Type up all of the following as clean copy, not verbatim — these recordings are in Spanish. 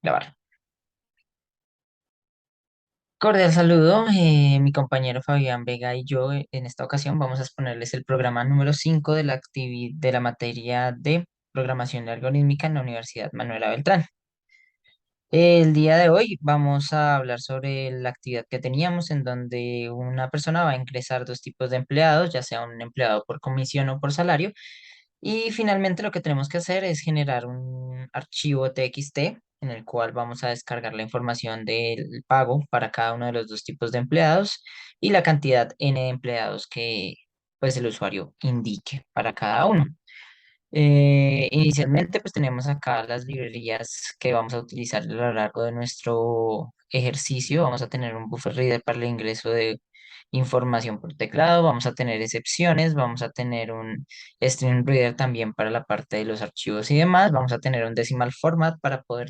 Grabar. Cordial saludo, mi compañero Fabián Vega y yo en esta ocasión vamos a exponerles el programa número 5 de de la materia de programación algorítmica en la Universidad Manuela Beltrán. El día de hoy vamos a hablar sobre la actividad que teníamos en donde una persona va a ingresar dos tipos de empleados, ya sea un empleado por comisión o por salario. Y finalmente lo que tenemos que hacer es generar un archivo TXT en el cual vamos a descargar la información del pago para cada uno de los dos tipos de empleados y la cantidad N de empleados que pues el usuario indique para cada uno. Inicialmente, pues tenemos acá las librerías que vamos a utilizar a lo largo de nuestro ejercicio. Vamos a tener un buffer reader para el ingreso de información por teclado, vamos a tener excepciones, vamos a tener un string reader también para la parte de los archivos y demás, vamos a tener un decimal format para poder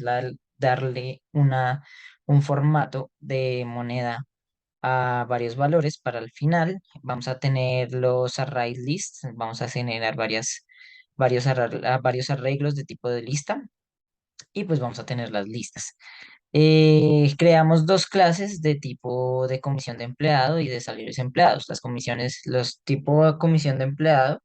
darle un formato de moneda a varios valores para el final. Vamos a tener los array lists, vamos a generar varios arreglos de tipo de lista y pues vamos a tener las listas. Creamos dos clases de tipo de comisión de empleado y de salarios empleados. Las comisiones, los tipos de comisión de empleado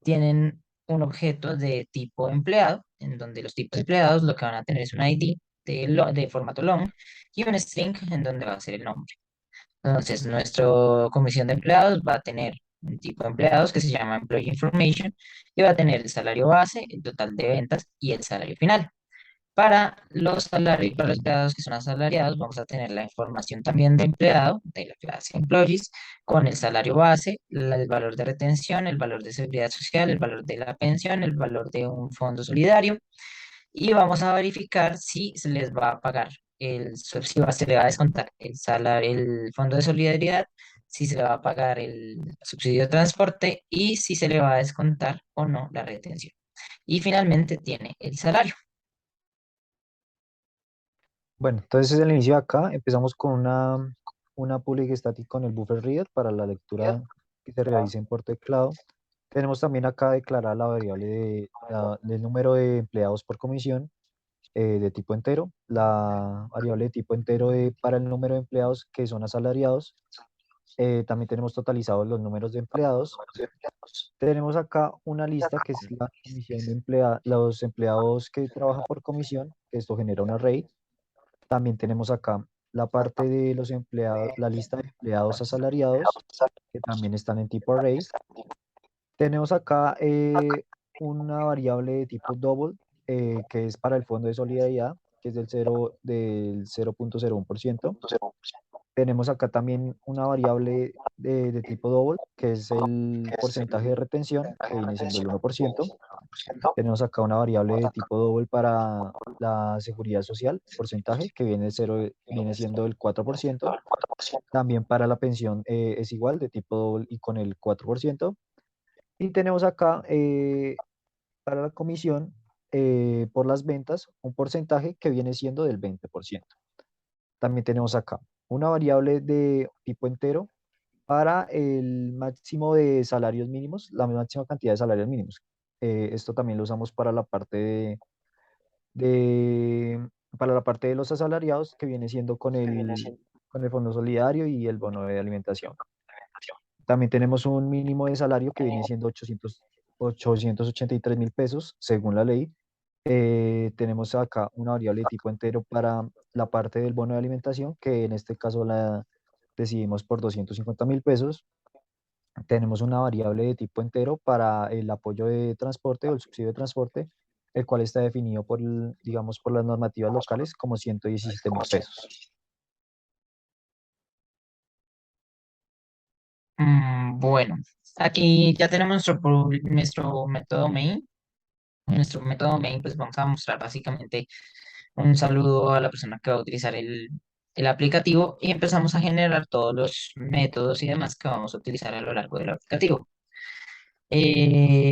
tienen un objeto de tipo empleado, en donde los tipos de empleados lo que van a tener es un ID de formato long y un string en donde va a ser el nombre. Entonces, nuestra comisión de empleados va a tener un tipo de empleados que se llama Employee Information y va a tener el salario base, el total de ventas y el salario final. Para los empleados que son asalariados, vamos a tener la información también de empleado, de la clase Employees, con el salario base, el valor de retención, el valor de seguridad social, el valor de la pensión, el valor de un fondo solidario y vamos a verificar si se les va a pagar se le va a descontar el salario, el fondo de solidaridad, si se le va a pagar el subsidio de transporte y si se le va a descontar o no la retención. Y finalmente tiene el salario. Bueno, entonces al inicio de acá empezamos con una public static con el buffer reader para la lectura que se realice por teclado. Tenemos también acá declarada la variable del número de empleados por comisión de tipo entero, la variable de tipo entero para el número de empleados que son asalariados. También tenemos totalizados los números de empleados. Tenemos acá una lista que es la comisión de los empleados que trabajan por comisión, que esto genera un array. También tenemos acá la parte de los empleados, la lista de empleados asalariados, que también están en tipo array. Tenemos acá una variable de tipo double, que es para el fondo de solidaridad, que es del 0,01%. Tenemos acá también una variable de tipo double, que es el porcentaje de retención, que viene siendo el 1%. Tenemos acá una variable de tipo double para la seguridad social, porcentaje, que viene siendo el 4%. También para la pensión es igual, de tipo double y con el 4%. Y tenemos acá para la comisión por las ventas un porcentaje que viene siendo del 20%. También tenemos acá una variable de tipo entero para el máximo de salarios mínimos, la máxima cantidad de salarios mínimos. Esto también lo usamos para la parte de- para la parte de los asalariados, que viene siendo con el fondo solidario y el bono de alimentación. También tenemos un mínimo de salario que viene siendo 883.000 pesos, según la ley. Tenemos acá una variable de tipo entero para la parte del bono de alimentación, que en este caso la decidimos por 250.000 pesos. Tenemos una variable de tipo entero para el apoyo de transporte o el subsidio de transporte, el cual está definido digamos, por las normativas locales como 117.000 pesos. Bueno, aquí ya tenemos nuestro método main. En nuestro método main, pues vamos a mostrar básicamente un saludo a la persona que va a utilizar el aplicativo y empezamos a generar todos los métodos y demás que vamos a utilizar a lo largo del aplicativo.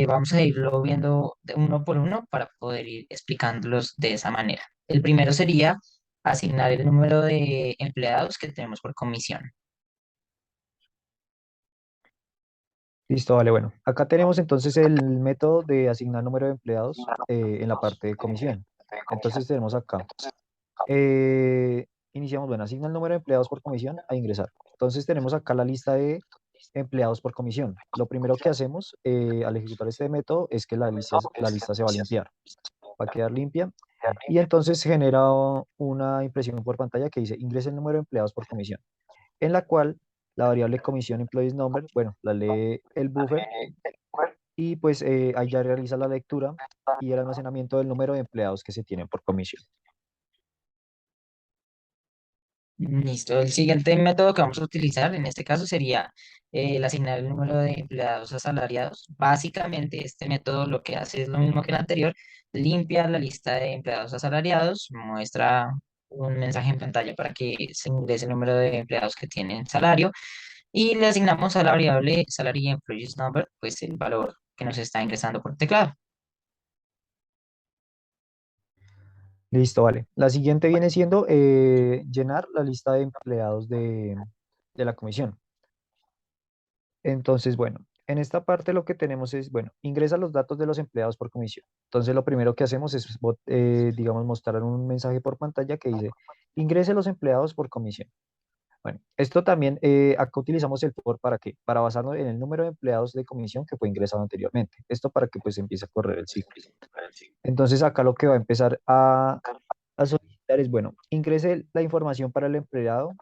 Vamos a irlo viendo de uno por uno para poder ir explicándolos de esa manera. El primero sería asignar el número de empleados que tenemos por comisión. Listo, vale, bueno. Acá tenemos entonces el método de asignar número de empleados en la parte de comisión. Entonces tenemos acá. iniciamos, bueno, asigna el número de empleados por comisión a ingresar. Entonces tenemos acá la lista de empleados por comisión. Lo primero que hacemos al ejecutar este método es que la lista se va a limpiar, va a quedar limpia y entonces genera una impresión por pantalla que dice ingrese el número de empleados por comisión, en la cual la variable comisión employees number, bueno, la lee el buffer y pues ahí ya realiza la lectura y el almacenamiento del número de empleados que se tienen por comisión. Listo. El siguiente método que vamos a utilizar en este caso sería el asignar el número de empleados asalariados. Básicamente, este método lo que hace es lo mismo que el anterior, limpia la lista de empleados asalariados, muestra un mensaje en pantalla para que se ingrese el número de empleados que tienen salario y le asignamos a la variable salary employees number, pues el valor que nos está ingresando por teclado. Listo, vale. La siguiente viene siendo llenar la lista de empleados de la comisión. Entonces, bueno, en esta parte lo que tenemos es, bueno, ingresa los datos de los empleados por comisión. Entonces, lo primero que hacemos es, digamos, mostrar un mensaje por pantalla que dice, ingrese los empleados por comisión. Bueno, esto también, acá utilizamos el for para qué, para basarnos en el número de empleados de comisión que fue ingresado anteriormente. Esto para que pues empiece a correr el ciclo. Entonces, acá lo que va a empezar a solicitar es, bueno, ingrese la información para el empleado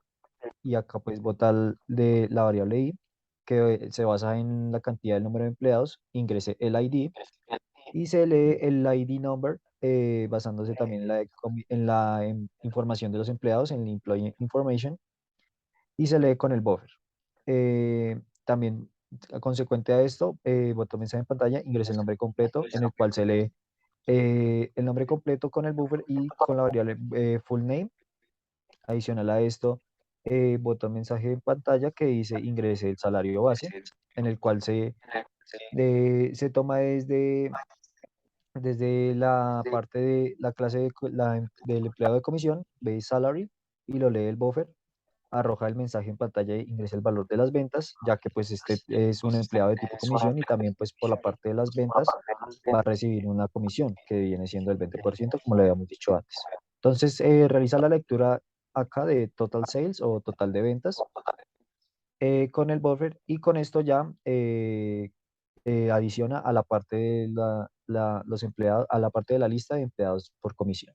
y acá pues bota de la variable i, que se basa en la cantidad del número de empleados, ingrese el ID y se lee el ID number basándose también en información de los empleados, en el employee information, y se lee con el buffer. También, consecuente a esto, botón mensaje en pantalla, ingrese el nombre completo, en el cual se lee el nombre completo con el buffer y con la variable full name. Adicional a esto, botón mensaje en pantalla que dice ingrese el salario base, en el cual se toma desde la parte de la clase del empleado de comisión, base salary, y lo lee el buffer, arroja el mensaje en pantalla e ingresa el valor de las ventas, ya que pues este es un empleado de tipo comisión y también pues por la parte de las ventas va a recibir una comisión que viene siendo el 20% como le habíamos dicho antes. Entonces realiza la lectura acá de total sales o total de ventas con el buffer y con esto ya adiciona a la parte de los empleados, a la parte de la lista de empleados por comisión.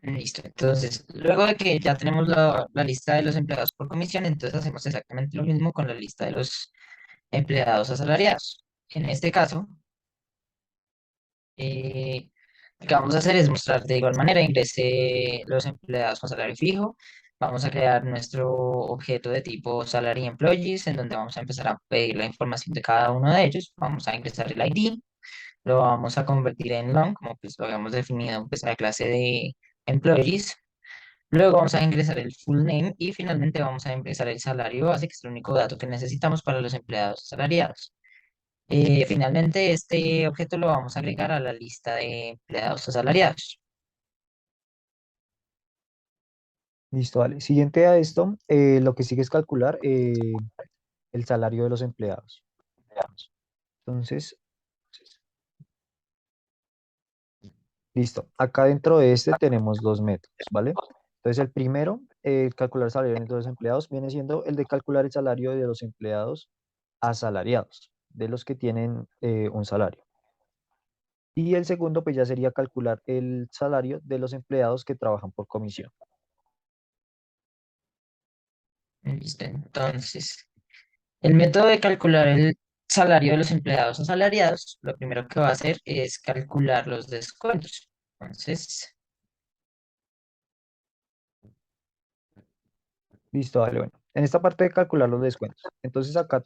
Listo. Entonces, luego de que ya tenemos la lista de los empleados por comisión, entonces hacemos exactamente lo mismo con la lista de los empleados asalariados. En este caso, lo que vamos a hacer es mostrar de igual manera, ingrese los empleados con salario fijo. Vamos a crear nuestro objeto de tipo salary employees, en donde vamos a empezar a pedir la información de cada uno de ellos. Vamos a ingresar el ID, lo vamos a convertir en long, como pues lo habíamos definido pues, en la clase de employees. Luego vamos a ingresar el full name y finalmente vamos a ingresar el salario base, que es el único dato que necesitamos para los empleados asalariados. Finalmente, este objeto lo vamos a agregar a la lista de empleados asalariados. Listo, vale. Siguiente a esto, lo que sigue es calcular el salario de los empleados. Entonces, listo. Acá dentro de este tenemos dos métodos, ¿vale? Entonces, el primero, calcular el salario de los empleados, viene siendo el de calcular el salario de los empleados asalariados, de los que tienen un salario. Y el segundo, pues ya sería calcular el salario de los empleados que trabajan por comisión. Listo. Entonces, el método de calcular el salario de los empleados asalariados, lo primero que va a hacer es calcular los descuentos. Entonces, Listo, vale, bueno. En esta parte de calcular los descuentos. Entonces acá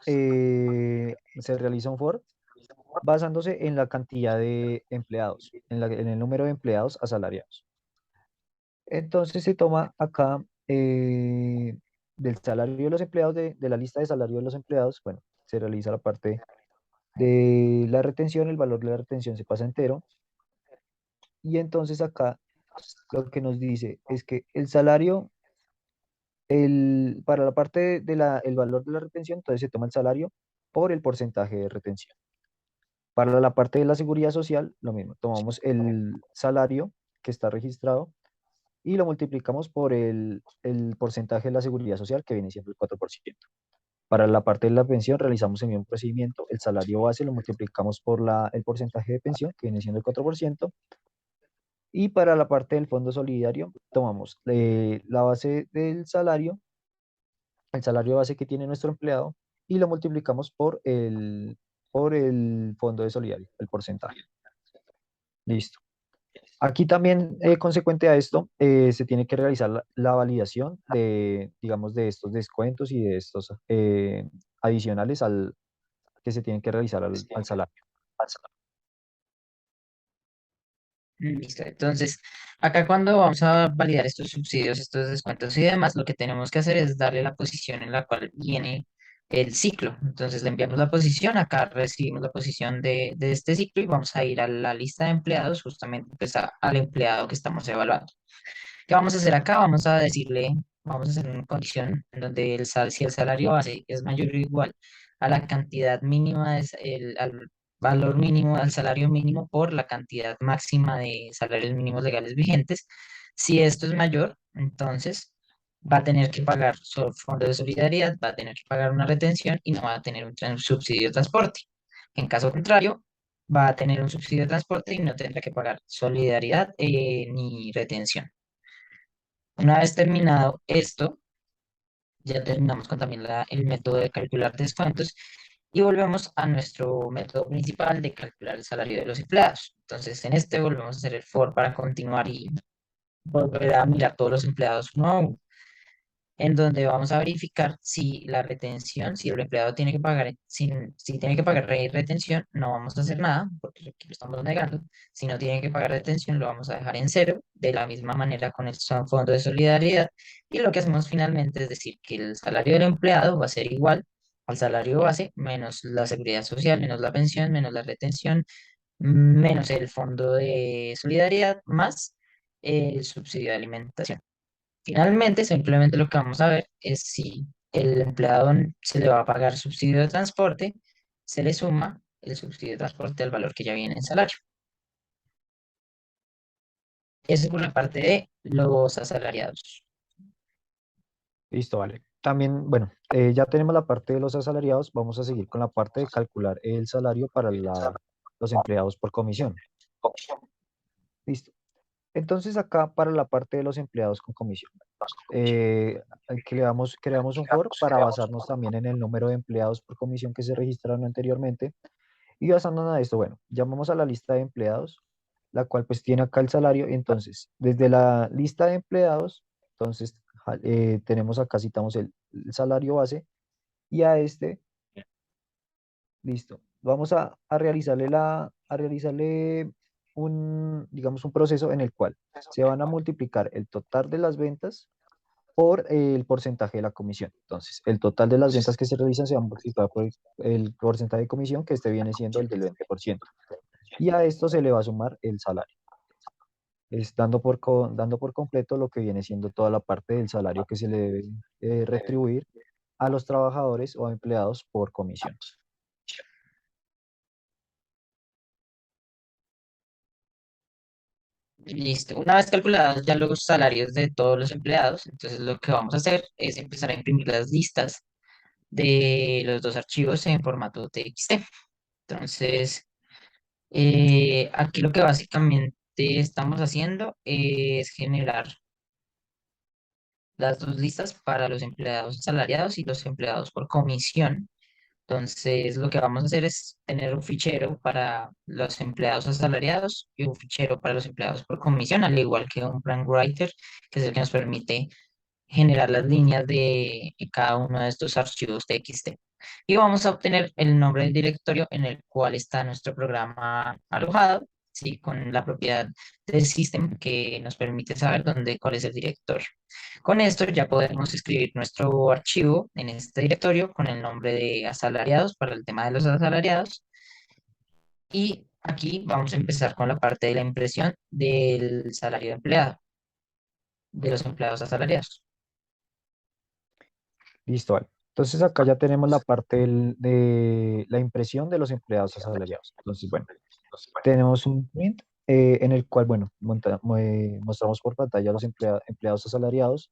se realiza un for basándose en la cantidad de empleados, en el número de empleados asalariados. Entonces se toma acá del salario de los empleados, de la lista de salario de los empleados, bueno, se realiza la parte de la retención, el valor de la retención se pasa entero, y entonces acá lo que nos dice es que el salario, para la parte el valor de la retención, entonces se toma el salario por el porcentaje de retención. Para la parte de la seguridad social, lo mismo, tomamos el salario que está registrado y lo multiplicamos por el porcentaje de la seguridad social, que viene siendo el 4%. Para la parte de la pensión realizamos el mismo procedimiento, el salario base lo multiplicamos por el porcentaje de pensión, que viene siendo el 4%, y para la parte del fondo solidario tomamos la base del salario, el salario base que tiene nuestro empleado, y lo multiplicamos por el fondo de solidario, el porcentaje. Listo. Aquí también, consecuente a esto, se tiene que realizar la validación de, digamos, de estos descuentos y de estos adicionales que se tienen que realizar al salario. Listo. Entonces, acá cuando vamos a validar estos subsidios, estos descuentos y demás, lo que tenemos que hacer es darle la posición en la cual viene el ciclo. Entonces, le enviamos la posición, acá recibimos la posición de este ciclo y vamos a ir a la lista de empleados, justamente pues, al empleado que estamos evaluando. ¿Qué vamos a hacer acá? Vamos a decirle, vamos a hacer una condición en donde si el salario base es mayor o igual a la cantidad mínima, al valor mínimo, al salario mínimo por la cantidad máxima de salarios mínimos legales vigentes. Si esto es mayor, entonces va a tener que pagar fondo de solidaridad, va a tener que pagar una retención y no va a tener un subsidio de transporte. En caso contrario, va a tener un subsidio de transporte y no tendrá que pagar solidaridad ni retención. Una vez terminado esto, ya terminamos con también el método de calcular descuentos y volvemos a nuestro método principal de calcular el salario de los empleados. Entonces, en este volvemos a hacer el for para continuar y volver a mirar todos los empleados uno a uno, en donde vamos a verificar si la retención, si el empleado tiene que pagar, si tiene que pagar retención, no vamos a hacer nada, porque aquí lo estamos negando. Si no tiene que pagar retención, lo vamos a dejar en cero, de la misma manera con el fondo de solidaridad. Y lo que hacemos finalmente es decir que el salario del empleado va a ser igual al salario base, menos la seguridad social, menos la pensión, menos la retención, menos el fondo de solidaridad, más el subsidio de alimentación. Finalmente, simplemente lo que vamos a ver es si el empleado se le va a pagar subsidio de transporte, se le suma el subsidio de transporte al valor que ya viene en salario. Eso es por la parte de los asalariados. Listo, vale. También, bueno, ya tenemos la parte de los asalariados, vamos a seguir con la parte de calcular el salario para los empleados por comisión. Listo. Entonces acá para la parte de los empleados con comisión, creamos un for para basarnos también en el número de empleados por comisión que se registraron anteriormente. Y basándonos a esto, bueno, llamamos a la lista de empleados, la cual pues tiene acá el salario. Entonces, desde la lista de empleados, entonces tenemos acá, citamos el salario base y a este, listo. Vamos a realizarle digamos, un proceso en el cual se van a multiplicar el total de las ventas por el porcentaje de la comisión. Entonces, el total de las ventas que se realizan se va a multiplicar por el porcentaje de comisión, que este viene siendo el del 20%. Y a esto se le va a sumar el salario, dando por completo lo que viene siendo toda la parte del salario que se le debe retribuir a los trabajadores o empleados por comisión. Listo. Una vez calculados ya los salarios de todos los empleados, entonces lo que vamos a hacer es empezar a imprimir las listas de los dos archivos en formato TXT. Entonces, aquí lo que básicamente estamos haciendo es generar las dos listas para los empleados salariados y los empleados por comisión. Entonces, lo que vamos a hacer es tener un fichero para los empleados asalariados y un fichero para los empleados por comisión, al igual que un plan writer, que es el que nos permite generar las líneas de cada uno de estos archivos TXT. Y vamos a obtener el nombre del directorio en el cual está nuestro programa alojado, ¿sí? Con la propiedad del sistema que nos permite saber cuál es el directorio. Con esto ya podemos escribir nuestro archivo en este directorio con el nombre de asalariados para el tema de los asalariados. Y aquí vamos a empezar con la parte de la impresión del salario de empleado, de los empleados asalariados. Listo, vale. Entonces acá ya tenemos la parte de la impresión de los empleados asalariados. Entonces, bueno, tenemos un print en el cual, bueno, mostramos por pantalla a los empleados asalariados,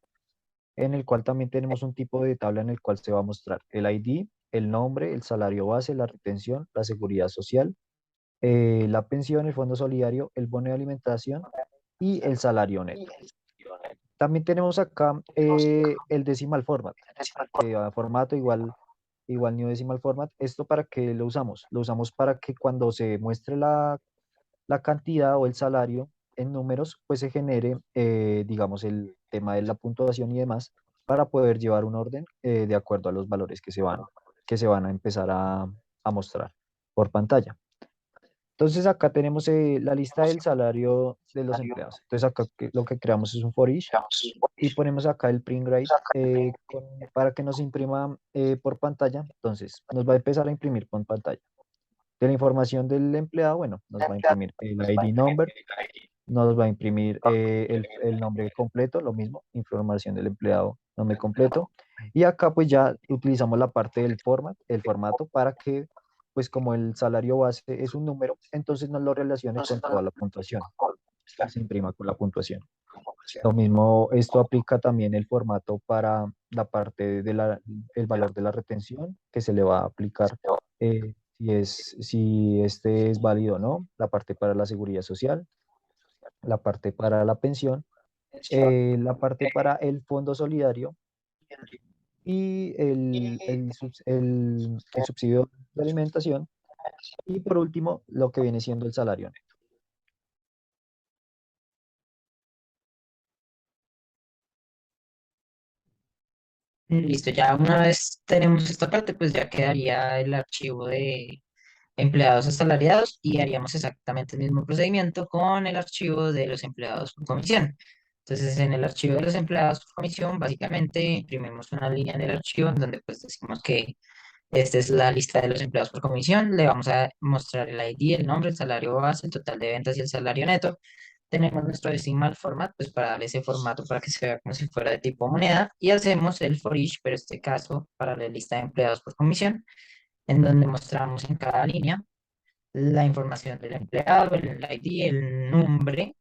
en el cual también tenemos un tipo de tabla en el cual se va a mostrar el ID, el nombre, el salario base, la retención, la seguridad social, la pensión, el fondo solidario, el bono de alimentación y el salario neto. También tenemos acá el decimal format, que va a formato igual New Decimal Format. ¿Esto para qué lo usamos? Lo usamos para que cuando se muestre la cantidad o el salario en números, pues se genere, digamos, el tema de la puntuación y demás, para poder llevar un orden de acuerdo a los valores que se van a empezar a mostrar por pantalla. Entonces acá tenemos la lista del salario de los empleados. Entonces acá lo que creamos es un for each y ponemos acá el print grade para que nos imprima por pantalla. Entonces nos va a empezar a imprimir por pantalla. De la información del empleado, bueno, nos va a imprimir el ID number, nos va a imprimir el nombre completo, lo mismo, información del empleado, nombre completo. Y acá pues ya utilizamos la parte del el formato para que pues como el salario base es un número, entonces nos lo relacione con toda la puntuación y se imprima con la puntuación. Lo mismo, esto aplica también el formato para la parte el valor de la retención que se le va a aplicar si este es válido o no, la parte para la seguridad social, la parte para la pensión, la parte para el fondo solidario y el subsidio de alimentación y por último lo que viene siendo el salario neto. Listo, ya una vez tenemos esta parte, pues ya quedaría el archivo de empleados asalariados y haríamos exactamente el mismo procedimiento con el archivo de los empleados por comisión. Entonces, en el archivo de los empleados por comisión, básicamente imprimimos una línea en el archivo en donde pues decimos que esta es la lista de los empleados por comisión. Le vamos a mostrar el ID, el nombre, el salario base, el total de ventas y el salario neto. Tenemos nuestro decimal format, pues para darle ese formato para que se vea como si fuera de tipo moneda. Y hacemos el for each, pero en este caso para la lista de empleados por comisión, en donde mostramos en cada línea la información del empleado, el ID, el nombre,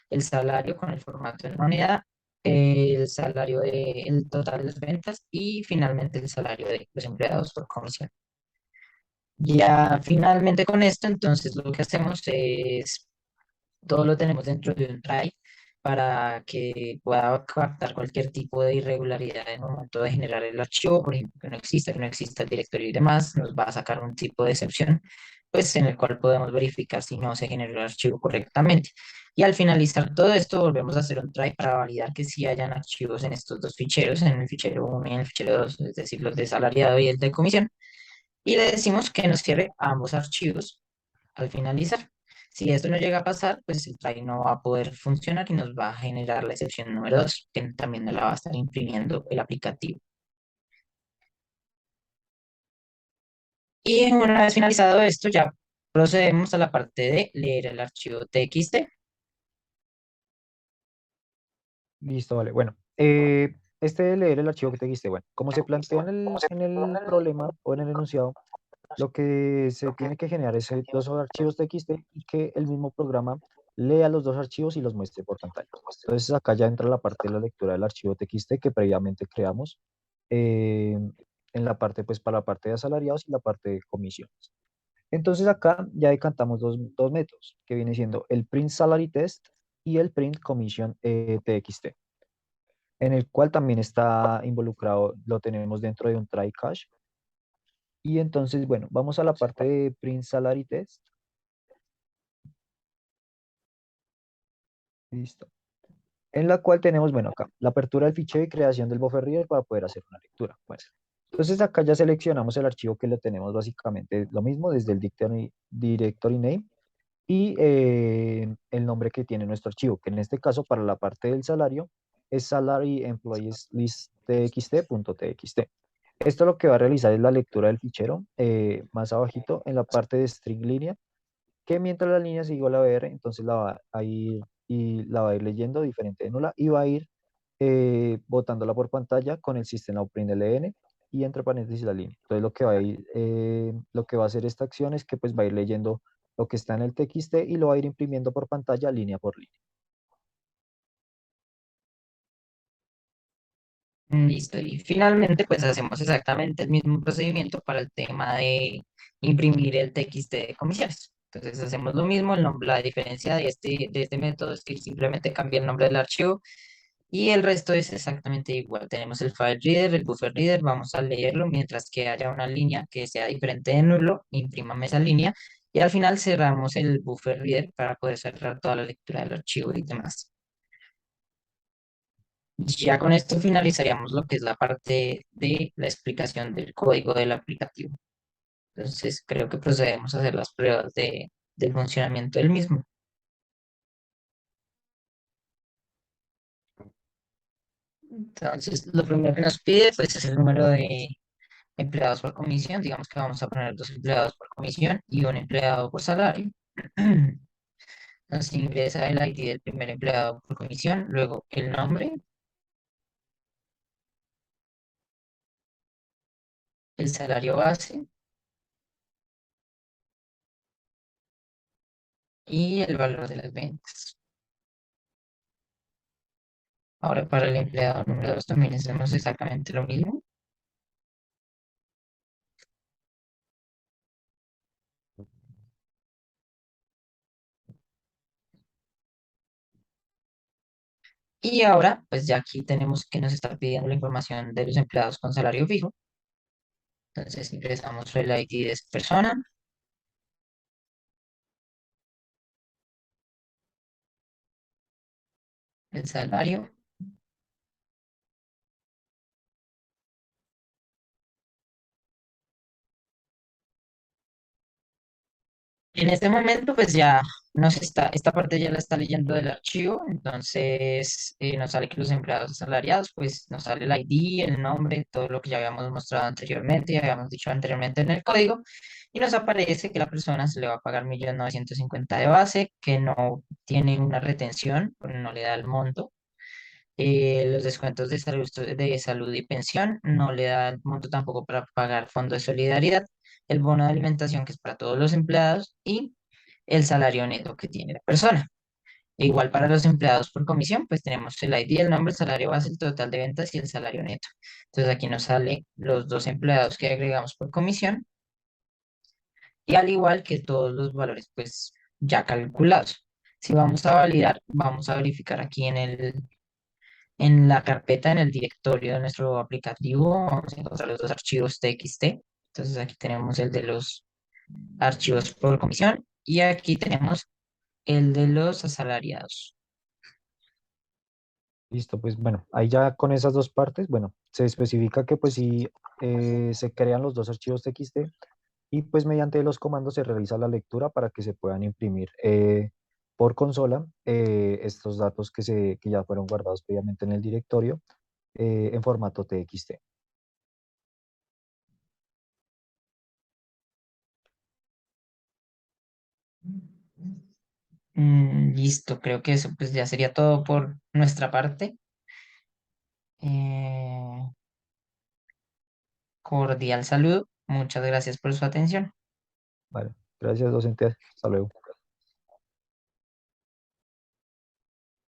el salario con el formato en moneda, el salario el total de las ventas y finalmente el salario de los empleados por comisión. Ya finalmente con esto, entonces lo que hacemos es, todo lo tenemos dentro de un try para que pueda captar cualquier tipo de irregularidad en el momento de generar el archivo, por ejemplo, que no exista el directorio y demás, nos va a sacar un tipo de excepción, pues en el cual podemos verificar si no se generó el archivo correctamente. Y al finalizar todo esto, volvemos a hacer un try para validar que sí hayan archivos en estos dos ficheros, en el fichero uno y en el fichero 2, es decir, los de salariado y el de comisión, y le decimos que nos cierre ambos archivos al finalizar. Si esto no llega a pasar, pues el try no va a poder funcionar y nos va a generar la excepción número 2 que también nos la va a estar imprimiendo el aplicativo. Y una vez finalizado esto, ya procedemos a la parte de leer el archivo TXT. Listo, vale. Bueno, este de leer el archivo que te dijiste, bueno, como se plantea en el problema o en el enunciado, lo que se tiene que generar es dos archivos TXT y que el mismo programa lea los dos archivos y los muestre por pantalla. Entonces acá ya entra la parte de la lectura del archivo TXT que previamente creamos eh, en la parte, pues para la parte de asalariados y la parte de comisiones. Entonces acá ya decantamos dos métodos, que viene siendo el print salary test y el print commission TXT, en el cual también está involucrado, lo tenemos dentro de un try cache. Y entonces, bueno, vamos a la parte de print salary test. Listo. En la cual tenemos, bueno, acá la apertura del fichero y creación del buffer reader para poder hacer una lectura. Bueno, entonces acá ya seleccionamos el archivo que le tenemos básicamente lo mismo desde el directory name y el nombre que tiene nuestro archivo, que en este caso para la parte del salario es salary employees list txt.txt. Esto lo que va a realizar es la lectura del fichero más abajito en la parte de string línea, que mientras la línea sigue la BR, entonces la va a ir y la va a ir leyendo diferente de nula y va a ir botándola por pantalla con el sistema print ln y entre paréntesis la línea. Entonces lo que va a hacer esta acción es que pues va a ir leyendo lo que está en el TXT y lo va a ir imprimiendo por pantalla línea por línea. Listo. Y finalmente, pues hacemos exactamente el mismo procedimiento para el tema de imprimir el TXT de comisiones. Entonces hacemos lo mismo, la diferencia de este método es que simplemente cambia el nombre del archivo y el resto es exactamente igual. Tenemos el file reader, el buffer reader, vamos a leerlo mientras que haya una línea que sea diferente de nulo, imprímame esa línea y al final cerramos el buffer reader para poder cerrar toda la lectura del archivo y demás. Ya con esto finalizaríamos lo que es la parte de la explicación del código del aplicativo. Entonces creo que procedemos a hacer las pruebas del funcionamiento del mismo. Entonces lo primero que nos pide pues es el número de empleados por comisión. Digamos que vamos a poner 2 empleados por comisión y un empleado por salario. Nos ingresa el ID del primer empleado por comisión, luego el nombre, el salario base y el valor de las ventas. Ahora para el empleado número 2 también hacemos exactamente lo mismo. Y ahora, pues ya aquí tenemos que nos está pidiendo la información de los empleados con salario fijo. Entonces ingresamos el ID de esa persona, el salario. En este momento, pues ya esta parte ya la está leyendo del archivo, entonces nos sale que los empleados asalariados, pues nos sale el ID, el nombre, todo lo que ya habíamos mostrado anteriormente, ya habíamos dicho anteriormente en el código, y nos aparece que la persona se le va a pagar 1.950.000 de base, que no tiene una retención, porque no le da el monto. Los descuentos de salud y pensión, no le da el monto tampoco para pagar fondo de solidaridad, el bono de alimentación que es para todos los empleados y el salario neto que tiene la persona. Igual para los empleados por comisión, pues tenemos el ID, el nombre, el salario base, el total de ventas y el salario neto. Entonces aquí nos sale los 2 empleados que agregamos por comisión y al igual que todos los valores pues ya calculados. Si vamos a validar, vamos a verificar aquí en la carpeta, en el directorio de nuestro aplicativo, vamos a encontrar los 2 archivos TXT. Entonces aquí tenemos el de los archivos por comisión y aquí tenemos el de los asalariados. Listo, pues bueno, ahí ya con esas dos partes, bueno, se especifica que pues si se crean los dos archivos TXT y pues mediante los comandos se realiza la lectura para que se puedan imprimir por consola estos datos que ya fueron guardados previamente en el directorio en formato TXT. Listo, creo que eso pues ya sería todo por nuestra parte. Eh, Cordial saludo. Muchas gracias por su atención. Vale, gracias docente, hasta luego.